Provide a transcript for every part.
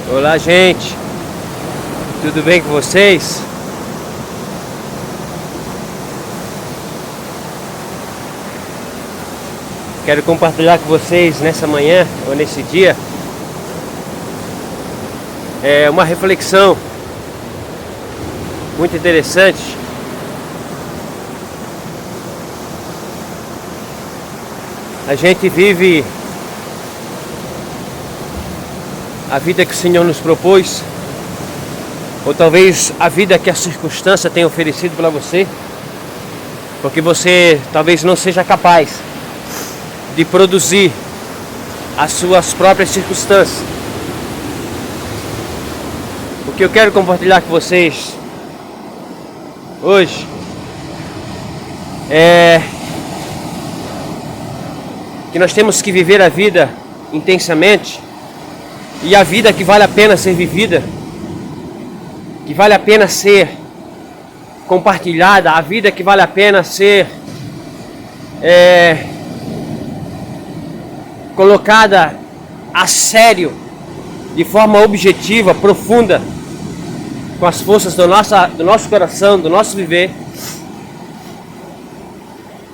Olá, gente, tudo bem com vocês? Quero compartilhar com vocês nessa manhã ou nesse dia uma reflexão muito interessante. A gente vive a vida que o Senhor nos propôs, ou talvez a vida que a circunstância tem oferecido para você, porque você talvez não seja capaz de produzir as suas próprias circunstâncias. O que eu quero compartilhar com vocês hoje é que nós temos que viver a vida intensamente, e a vida que vale a pena ser vivida, que vale a pena ser compartilhada, a vida que vale a pena ser colocada a sério, de forma objetiva, profunda, com as forças do nosso coração, do nosso viver.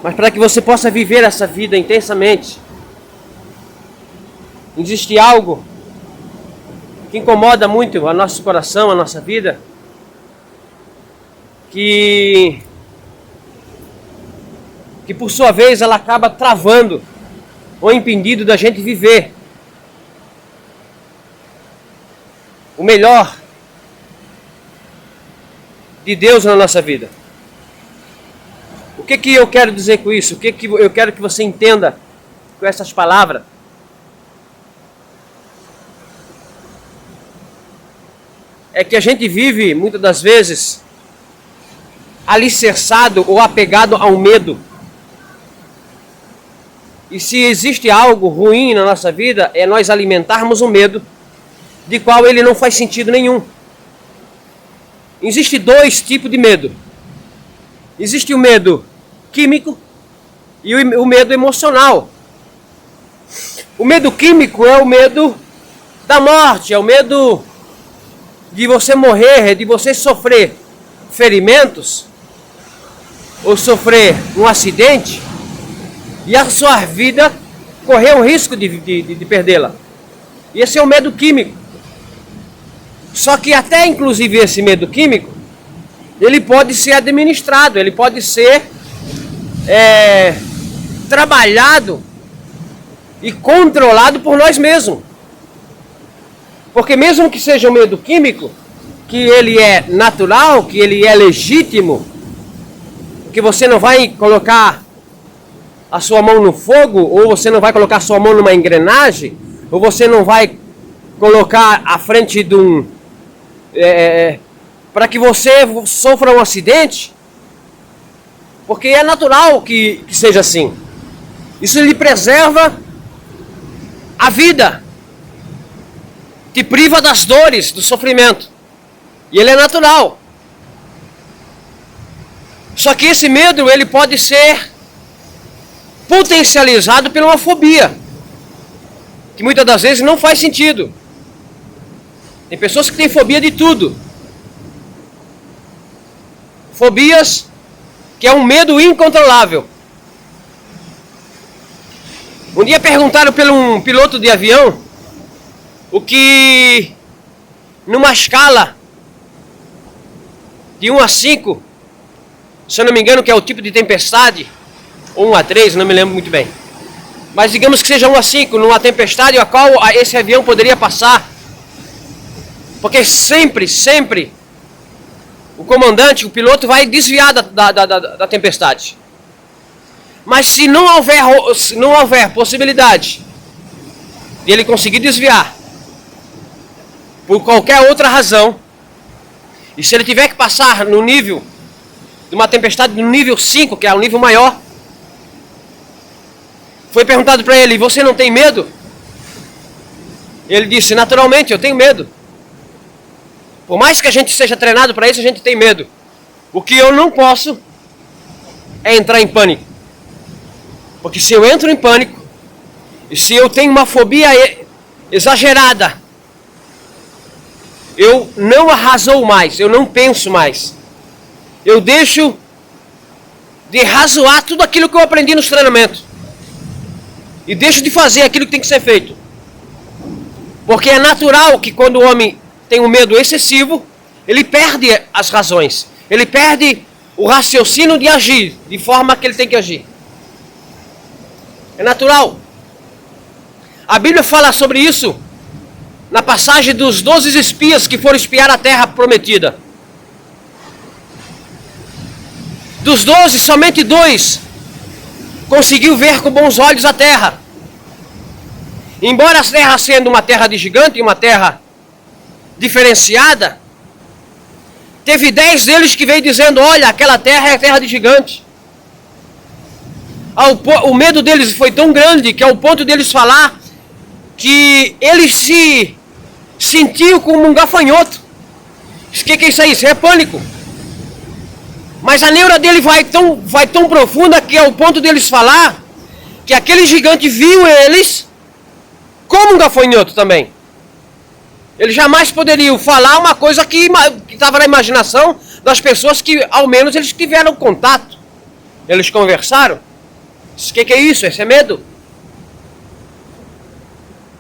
Mas para que você possa viver essa vida intensamente, existe algo que incomoda muito o nosso coração, a nossa vida, que por sua vez ela acaba travando ou impedindo da gente viver o melhor de Deus na nossa vida. O que eu quero dizer com isso? O que eu quero que você entenda com essas palavras? É que a gente vive, muitas das vezes, alicerçado ou apegado ao medo. E se existe algo ruim na nossa vida, é nós alimentarmos o medo, de qual ele não faz sentido nenhum. Existem dois tipos de medo. Existe o medo químico e o medo emocional. O medo químico é o medo da morte, é o medo de você morrer, de você sofrer ferimentos, ou sofrer um acidente, e a sua vida correr o risco de perdê-la. E esse é o medo químico. Só que até inclusive esse medo químico, ele pode ser administrado, ele pode ser trabalhado e controlado por nós mesmos. Porque mesmo que seja um medo químico, que ele é natural, que ele é legítimo, que você não vai colocar a sua mão no fogo, ou você não vai colocar a sua mão numa engrenagem, ou você não vai colocar à frente de um... para que você sofra um acidente, porque é natural que seja assim. Isso lhe preserva a vida, te priva das dores, do sofrimento. E ele é natural. Só que esse medo, ele pode ser potencializado por uma fobia, que muitas das vezes não faz sentido. Tem pessoas que têm fobia de tudo. Fobias que é um medo incontrolável. Um dia perguntaram por um piloto de avião o que, numa escala de 1 a 5, se eu não me engano que é o tipo de tempestade, ou 1 a 3, não me lembro muito bem, mas digamos que seja 1 a 5, numa tempestade a qual esse avião poderia passar, porque sempre o comandante, o piloto vai desviar da tempestade. Mas se não houver possibilidade de ele conseguir desviar por qualquer outra razão, e se ele tiver que passar no nível de uma tempestade no nível 5, que é o nível maior, foi perguntado para ele: você não tem medo? Ele disse: naturalmente eu tenho medo. Por mais que a gente seja treinado para isso, a gente tem medo. O que eu não posso é entrar em pânico. Porque se eu entro em pânico, e se eu tenho uma fobia exagerada eu não arrazo mais, eu não penso mais. Eu deixo de razoar tudo aquilo que eu aprendi nos treinamentos. E deixo de fazer aquilo que tem que ser feito. Porque é natural que quando o homem tem um medo excessivo, ele perde as razões. Ele perde o raciocínio de agir de forma que ele tem que agir. É natural. A Bíblia fala sobre isso na passagem dos 12 espias que foram espiar a terra prometida. Dos 12, somente 2 conseguiu ver com bons olhos a terra. Embora a terra sendo uma terra de gigante, uma terra diferenciada, teve 10 deles que veio dizendo, olha, aquela terra é terra de gigante. O medo deles foi tão grande que ao ponto deles falar que eles se sentiam como um gafanhoto. O que é isso aí? Isso é pânico. Mas a neura dele vai tão profunda que ao ponto deles falar que aquele gigante viu eles como um gafanhoto também. Eles jamais poderiam falar uma coisa que estava na imaginação das pessoas que ao menos eles tiveram contato. Eles conversaram. O que é isso? Esse é medo.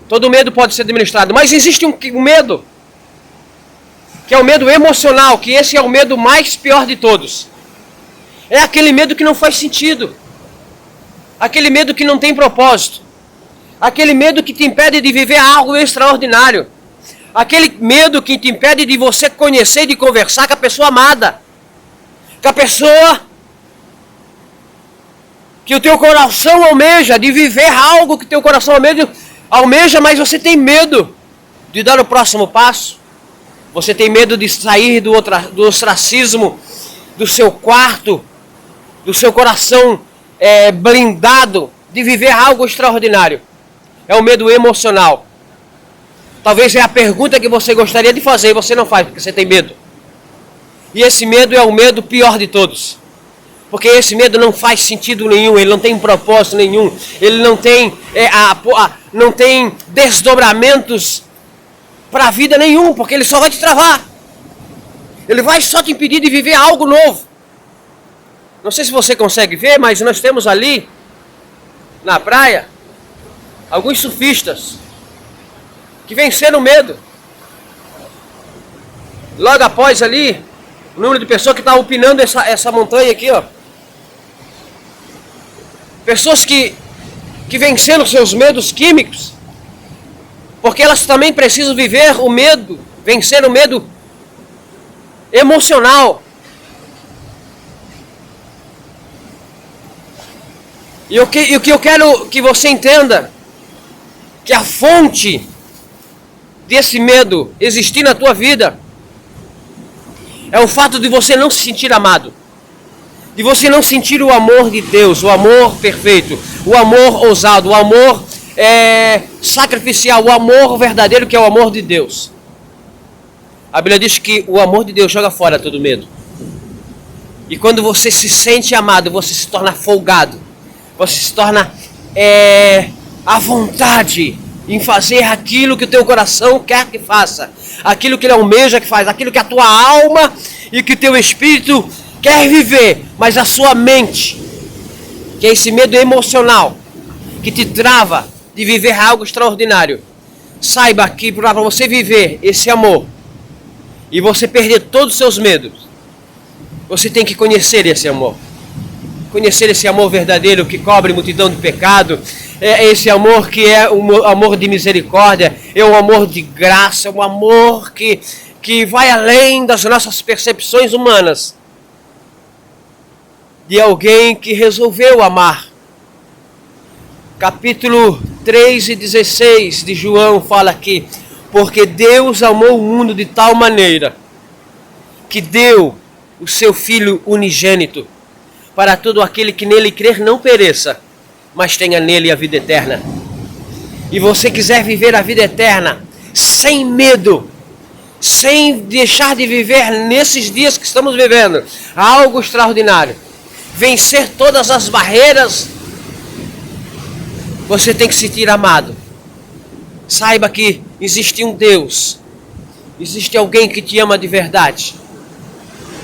Todo medo pode ser administrado, mas existe um medo, que é o medo emocional, que esse é o medo mais pior de todos. É aquele medo que não faz sentido. Aquele medo que não tem propósito. Aquele medo que te impede de viver algo extraordinário. Aquele medo que te impede de você conhecer e de conversar com a pessoa amada. Com a pessoa que o teu coração almeja, de viver algo que o teu coração almeja, mas você tem medo de dar o próximo passo. Você tem medo de sair do ostracismo do seu quarto, do seu coração blindado, de viver algo extraordinário. É o medo emocional. Talvez é a pergunta que você gostaria de fazer e você não faz, porque você tem medo. E esse medo é o medo pior de todos. Porque esse medo não faz sentido nenhum, ele não tem propósito nenhum, ele não tem, não tem desdobramentos para a vida nenhum, porque ele só vai te travar. Ele vai só te impedir de viver algo novo. Não sei se você consegue ver, mas nós temos ali, na praia, alguns surfistas que venceram o medo. Logo após ali, o número de pessoas que estavam upinando essa montanha aqui, ó. Pessoas que venceram seus medos químicos, porque elas também precisam viver o medo, vencer o medo emocional. E o que eu quero que você entenda, que a fonte desse medo existir na tua vida é o fato de você não se sentir amado. De você não sentir o amor de Deus, o amor perfeito, o amor ousado, o amor sacrificial, o amor verdadeiro que é o amor de Deus. A Bíblia diz que o amor de Deus joga fora todo medo. E quando você se sente amado, você se torna folgado. Você se torna à vontade em fazer aquilo que o teu coração quer que faça. Aquilo que ele almeja que faz, aquilo que a tua alma e que o teu espírito quer viver, mas a sua mente, que é esse medo emocional, que te trava de viver algo extraordinário. Saiba que para você viver esse amor e você perder todos os seus medos, você tem que conhecer esse amor. Conhecer esse amor verdadeiro que cobre multidão de pecado. É esse amor que é um amor de misericórdia, é um amor de graça, é um amor que vai além das nossas percepções humanas. De alguém que resolveu amar. Capítulo 3 e 16 de João fala aqui: porque Deus amou o mundo de tal maneira que deu o seu Filho unigênito, para todo aquele que nele crer não pereça, mas tenha nele a vida eterna. E você quiser viver a vida eterna sem medo, sem deixar de viver nesses dias que estamos vivendo algo extraordinário, vencer todas as barreiras, você tem que se sentir amado. Saiba que existe um Deus, Existe alguém que te ama de verdade,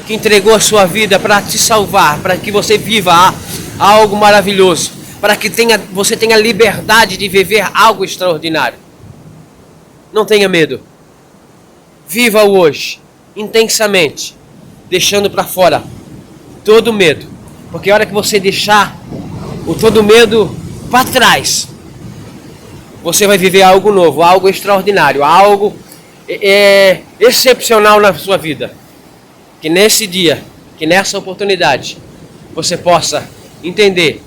que entregou a sua vida para te salvar, para que você viva algo maravilhoso, para que você tenha liberdade de viver algo extraordinário. Não tenha medo. Viva o hoje, intensamente, deixando para fora todo medo. Porque a hora que você deixar todo medo para trás, você vai viver algo novo, algo extraordinário, algo excepcional na sua vida. Que nesse dia, que nessa oportunidade, você possa entender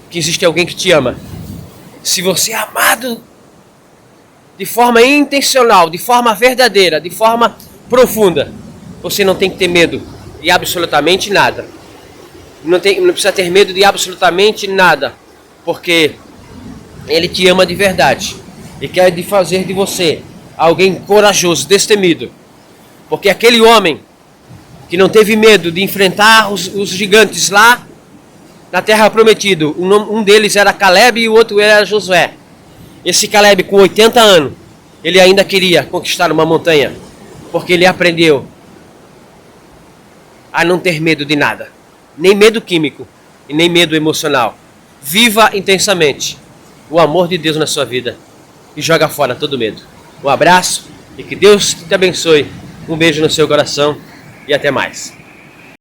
que existe alguém que te ama. Se você é amado de forma intencional, de forma verdadeira, de forma profunda, você não tem que ter medo de absolutamente nada. Não precisa ter medo de absolutamente nada, porque Ele te ama de verdade e quer fazer de você alguém corajoso, destemido. Porque aquele homem que não teve medo de enfrentar os gigantes lá na Terra Prometida, um deles era Caleb e o outro era Josué. Esse Caleb, com 80 anos, ele ainda queria conquistar uma montanha, porque ele aprendeu a não ter medo de nada, nem medo químico e nem medo emocional. Viva intensamente o amor de Deus na sua vida e joga fora todo medo. Um abraço e que Deus te abençoe. Um beijo no seu coração e até mais.